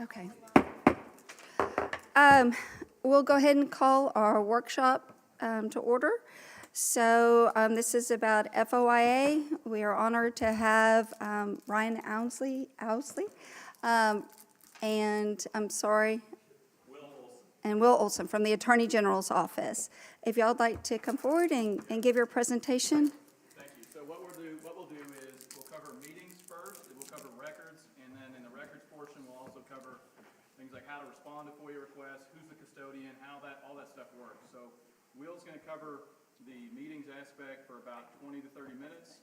Okay. We'll go ahead and call our workshop to order. So this is about FOIA. We are honored to have Ryan Owsley, and I'm sorry, Will Olson from the Attorney General's office. If y'all would like to come forward and give your presentation. Thank you. So what we'll do is we'll cover meetings first, and we'll cover records, and then in the records portion, we'll also cover things like how to respond to FOIA requests, who's the custodian, how all that stuff works. So Will's going to cover the meetings aspect for about 20 to 30 minutes.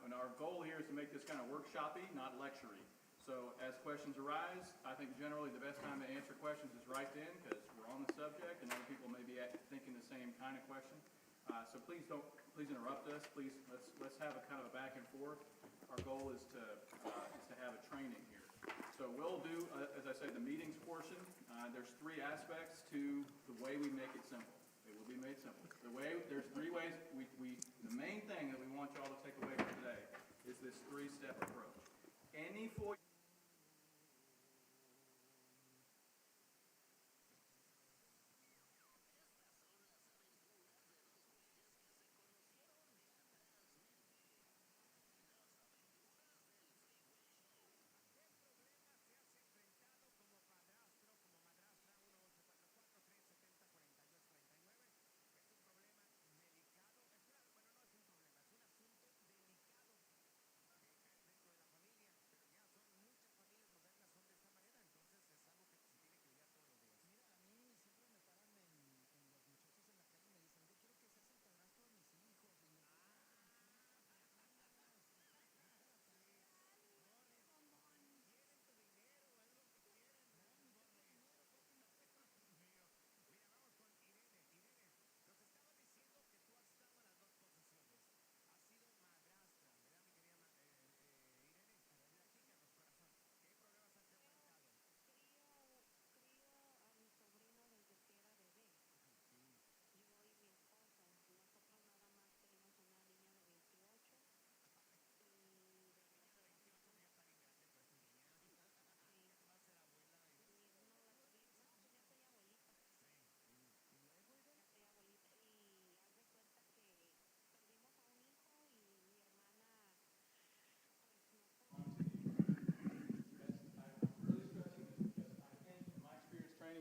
And our goal here is to make this kind of workshop-y, not lecture-y. So as questions arise, I think generally the best time to answer questions is right then, because we're on the subject, and other people may be thinking the same kind of question. So please interrupt us. Please, let's have a kind of a back and forth. Our goal is to have a training here. So we'll do, as I said, the meetings portion. There's three aspects to the way we make it simple. It will be made simple. There's three ways. The main thing that we want y'all to take away from today is this three-step approach. Any FOIA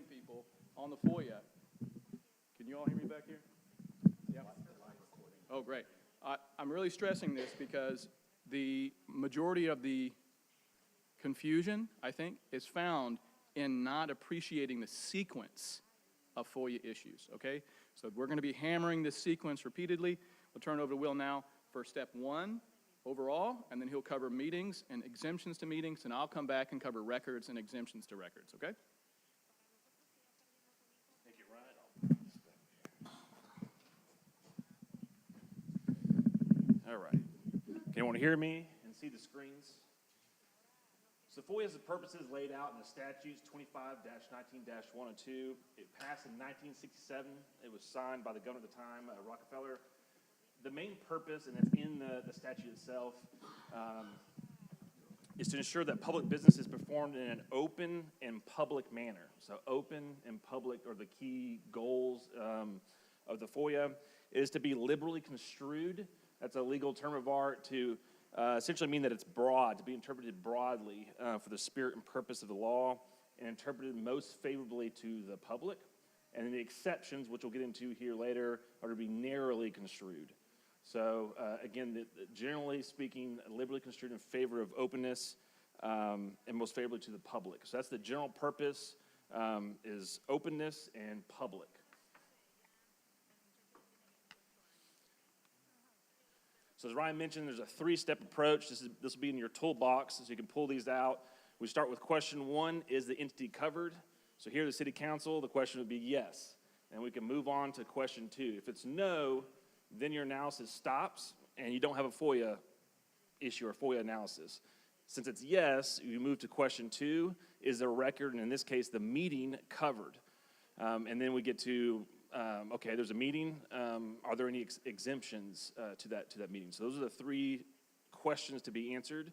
people on the FOIA. Can you all hear me back here? Yeah. Oh, great. I'm really stressing this because the majority of the confusion, I think, is found in not appreciating the sequence of FOIA issues, okay? So we're going to be hammering this sequence repeatedly. We'll turn it over to Will now for step one overall, and then he'll cover meetings and exemptions to meetings, and I'll come back and cover records and exemptions to records, okay? All right. Can anyone hear me and see the screens? So FOIA's purposes laid out in the statutes 25-19-102. It passed in 1967. It was signed by the governor at the time, Rockefeller. The main purpose, and it's in the statute itself, is to ensure that public business is performed in an open and public manner. So open and public are the key goals of the FOIA. It is to be liberally construed. That's a legal term of art to essentially mean that it's broad, to be interpreted broadly for the spirit and purpose of the law, and interpreted most favorably to the public. And then the exceptions, which we'll get into here later, are to be narrowly construed. So again, generally speaking, liberally construed in favor of openness and most favorably to the public. So that's the general purpose, is openness and public. So as Ryan mentioned, there's a three-step approach. This will be in your toolbox, so you can pull these out. We start with question one: is the entity covered? So here, the City Council, the question would be yes. And we can move on to question two. If it's no, then your analysis stops, and you don't have a FOIA issue or FOIA analysis. Since it's yes, you move to question two: is the record, and in this case, the meeting, covered? And then we get to okay, there's a meeting. Are there any exemptions to that meeting? So those are the three questions to be answered